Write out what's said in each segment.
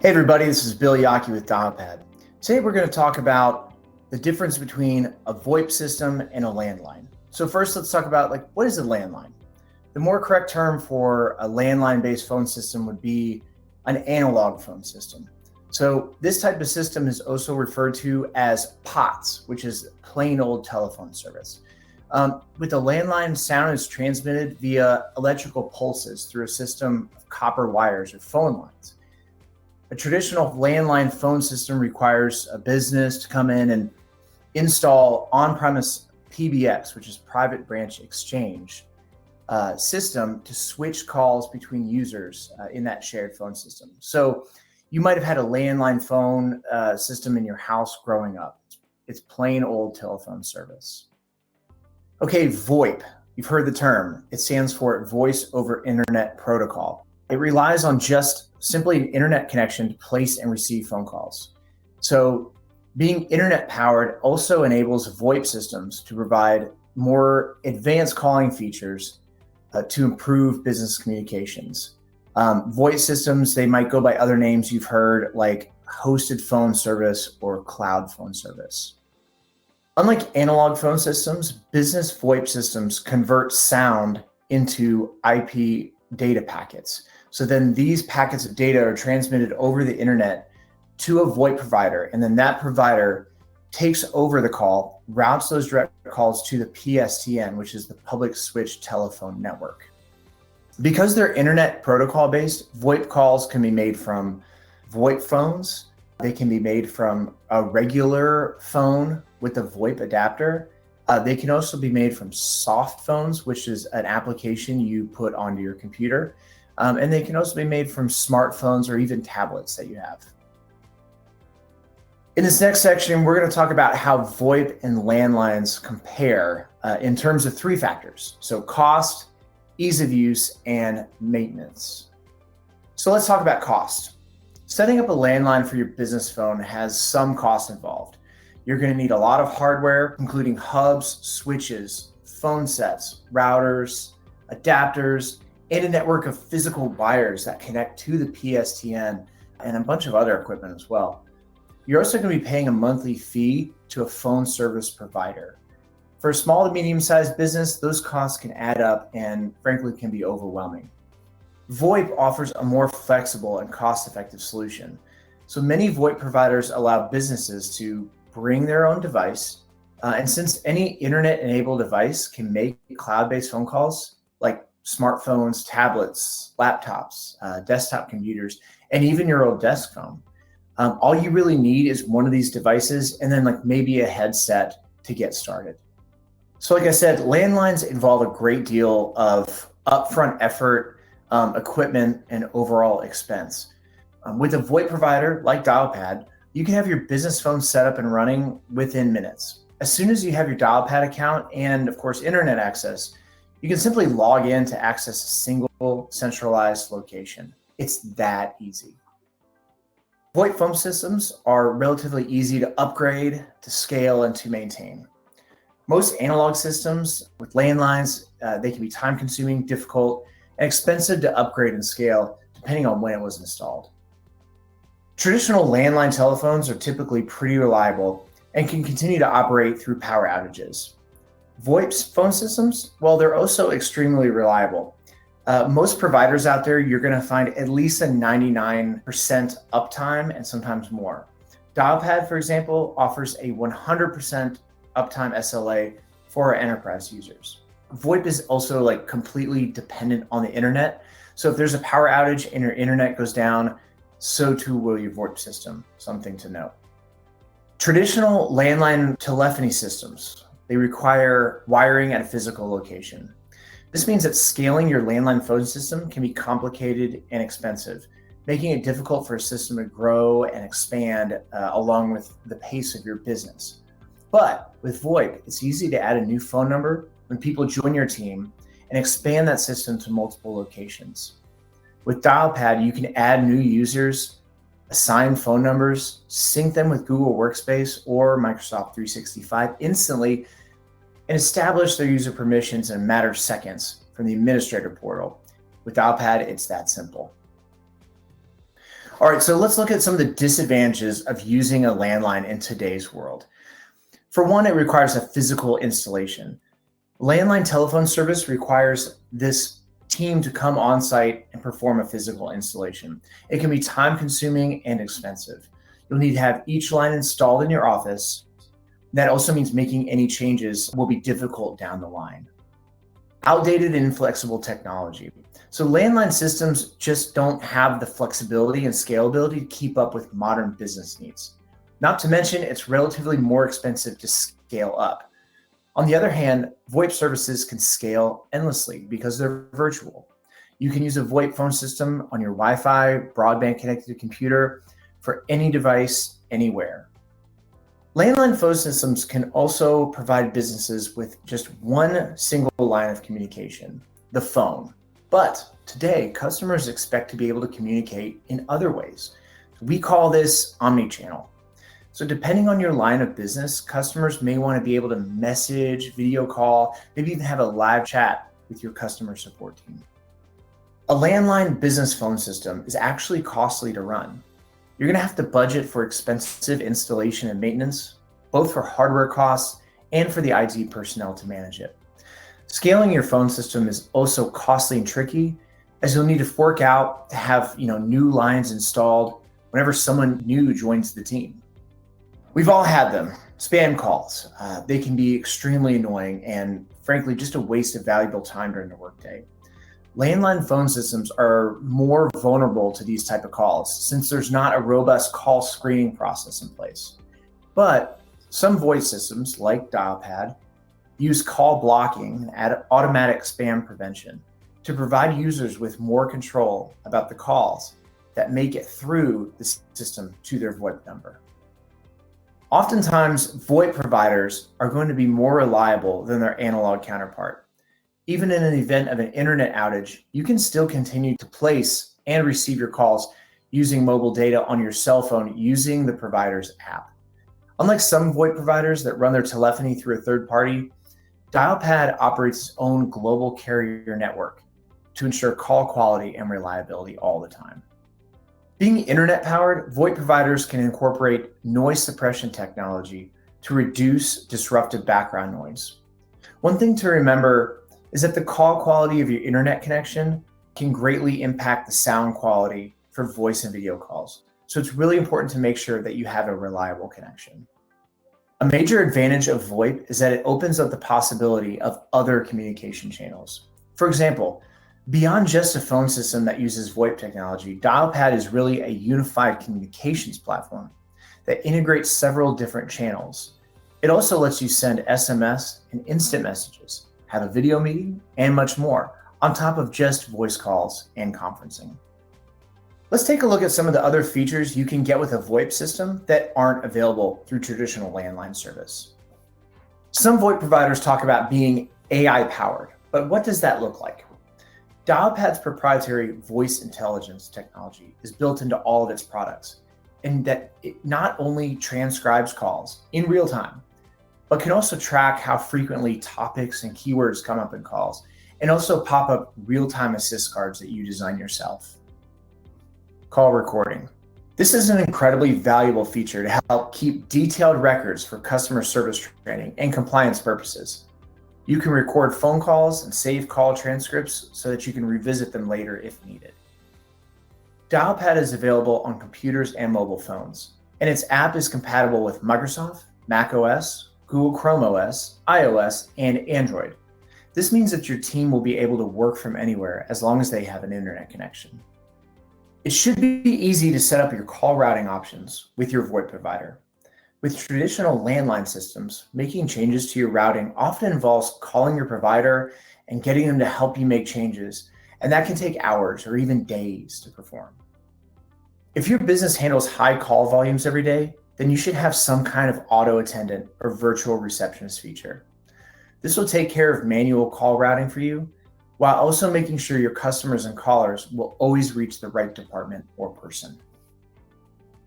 Hey everybody, this is Bill Yaki with Dialpad. Today we're going to talk about the difference between a VoIP system and a landline. So first let's talk about what is a landline? The more correct term for a landline-based phone system would be an analog phone system. So this type of system is also referred to as POTS, which is plain old telephone service. With a landline, sound is transmitted via electrical pulses through a system of copper wires or phone lines. A traditional landline phone system requires a business to come in and install on-premise PBX, which is private branch exchange system, to switch calls between users in that shared phone system. So you might have had a landline phone system in your house growing up. It's plain old telephone service. Okay, VoIP, you've heard the term. It stands for Voice over Internet Protocol. It relies on just simply an internet connection to place and receive phone calls. So being internet powered also enables VoIP systems to provide more advanced calling features to improve business communications. VoIP systems, they might go by other names you've heard, like hosted phone service or cloud phone service. Unlike analog phone systems, business VoIP systems convert sound into IP data packets. So then these packets of data are transmitted over the internet to a VoIP provider, and then that provider takes over the call, routes those direct calls to the PSTN, which is the public switch telephone network. Because they're internet protocol based, VoIP calls can be made from VoIP phones. They can be made from a regular phone with a VoIP adapter. They can also be made from soft phones, which is an application you put onto your computer. And they can also be made from smartphones or even tablets that you have. In this next section, we're going to talk about how VoIP and landlines compare in terms of three factors. So cost, ease of use, and maintenance. So let's talk about cost. Setting up a landline for your business phone has some cost involved. You're going to need a lot of hardware, including hubs, switches, phone sets, routers, adapters, and a network of physical wires that connect to the PSTN and a bunch of other equipment as well. You're also going to be paying a monthly fee to a phone service provider. For a small to medium-sized business, those costs can add up and frankly can be overwhelming. VoIP offers a more flexible and cost-effective solution. So many VoIP providers allow businesses to bring their own device. And since any internet-enabled device can make cloud-based phone calls, like smartphones, tablets, laptops, desktop computers, and even your old desk phone, all you really need is one of these devices and then maybe a headset to get started. So like I said, landlines involve a great deal of upfront effort, equipment, and overall expense. With a VoIP provider like Dialpad, you can have your business phone set up and running within minutes. As soon as you have your Dialpad account and of course internet access, you can simply log in to access a single centralized location. It's that easy. VoIP phone systems are relatively easy to upgrade, to scale, and to maintain. Most analog systems with landlines, they can be time-consuming, difficult, and expensive to upgrade and scale depending on when it was installed. Traditional landline telephones are typically pretty reliable and can continue to operate through power outages. VoIP phone systems, well, they're also extremely reliable. Most providers out there, you're going to find at least a 99% uptime and sometimes more. Dialpad, for example, offers a 100% uptime SLA for our enterprise users. VoIP is also completely dependent on the internet. So if there's a power outage and your internet goes down, so too will your VoIP system, something to note. Traditional landline telephony systems, they require wiring at a physical location. This means that scaling your landline phone system can be complicated and expensive, making it difficult for a system to grow and expand along with the pace of your business. But with VoIP, it's easy to add a new phone number when people join your team and expand that system to multiple locations. With Dialpad, you can add new users, assign phone numbers, sync them with Google Workspace or Microsoft 365 instantly, and establish their user permissions in a matter of seconds from the administrator portal. With Dialpad, it's that simple. All right, so let's look at some of the disadvantages of using a landline in today's world. For one, it requires a physical installation. Landline telephone service requires this team to come on site and perform a physical installation. It can be time consuming and expensive. You'll need to have each line installed in your office. That also means making any changes will be difficult down the line. Outdated and inflexible technology. So landline systems just don't have the flexibility and scalability to keep up with modern business needs. Not to mention, it's relatively more expensive to scale up. On the other hand, VoIP services can scale endlessly because they're virtual. You can use a VoIP phone system on your Wi-Fi, broadband connected computer for any device, anywhere. Landline phone systems can also provide businesses with just one single line of communication, the phone. But today, customers expect to be able to communicate in other ways. We call this omnichannel. So depending on your line of business, customers may want to be able to message, video call, maybe even have a live chat with your customer support team. A landline business phone system is actually costly to run. You're going to have to budget for expensive installation and maintenance, both for hardware costs and for the IT personnel to manage it. Scaling your phone system is also costly and tricky, as you'll need to fork out to have new lines installed whenever someone new joins the team. We've all had them, spam calls. They can be extremely annoying and frankly, just a waste of valuable time during the workday. Landline phone systems are more vulnerable to these type of calls since there's not a robust call screening process in place. But some voice systems like Dialpad use call blocking and automatic spam prevention to provide users with more control about the calls that make it through the system to their VoIP number. Oftentimes, VoIP providers are going to be more reliable than their analog counterpart. Even in an event of an internet outage, you can still continue to place and receive your calls using mobile data on your cell phone using the provider's app. Unlike some VoIP providers that run their telephony through a third party, Dialpad operates its own global carrier network to ensure call quality and reliability all the time. Being internet powered, VoIP providers can incorporate noise suppression technology to reduce disruptive background noise. One thing to remember is that the call quality of your internet connection can greatly impact the sound quality for voice and video calls. So it's really important to make sure that you have a reliable connection. A major advantage of VoIP is that it opens up the possibility of other communication channels. For example, beyond just a phone system that uses VoIP technology, Dialpad is really a unified communications platform that integrates several different channels. It also lets you send SMS and instant messages, have a video meeting, and much more, on top of just voice calls and conferencing. Let's take a look at some of the other features you can get with a VoIP system that aren't available through traditional landline service. Some VoIP providers talk about being AI powered, but what does that look like? Dialpad's proprietary voice intelligence technology is built into all of its products, and that it not only transcribes calls in real time, but can also track how frequently topics and keywords come up in calls, and also pop up real-time assist cards that you design yourself. Call recording. This is an incredibly valuable feature to help keep detailed records for customer service training and compliance purposes. You can record phone calls and save call transcripts so that you can revisit them later if needed. Dialpad is available on computers and mobile phones, and its app is compatible with Microsoft, Mac OS, Google Chrome OS, iOS, and Android. This means that your team will be able to work from anywhere as long as they have an internet connection. It should be easy to set up your call routing options with your VoIP provider. With traditional landline systems, making changes to your routing often involves calling your provider and getting them to help you make changes, and that can take hours or even days to perform. If your business handles high call volumes every day, then you should have some kind of auto attendant or virtual receptionist feature. This will take care of manual call routing for you, while also making sure your customers and callers will always reach the right department or person.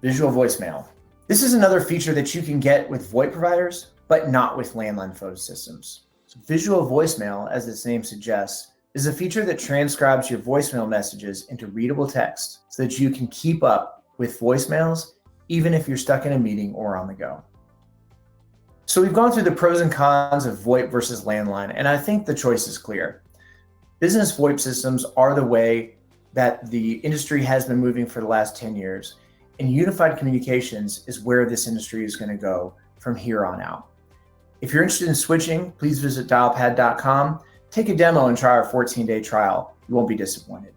Visual voicemail. This is another feature that you can get with VoIP providers, but not with landline phone systems. So visual voicemail, as its name suggests, is a feature that transcribes your voicemail messages into readable text so that you can keep up with voicemails even if you're stuck in a meeting or on the go. So we've gone through the pros and cons of VoIP versus landline, and I think the choice is clear. Business VoIP systems are the way that the industry has been moving for the last 10 years, and unified communications is where this industry is going to go from here on out. If you're interested in switching, please visit dialpad.com, take a demo and try our 14-day trial. You won't be disappointed.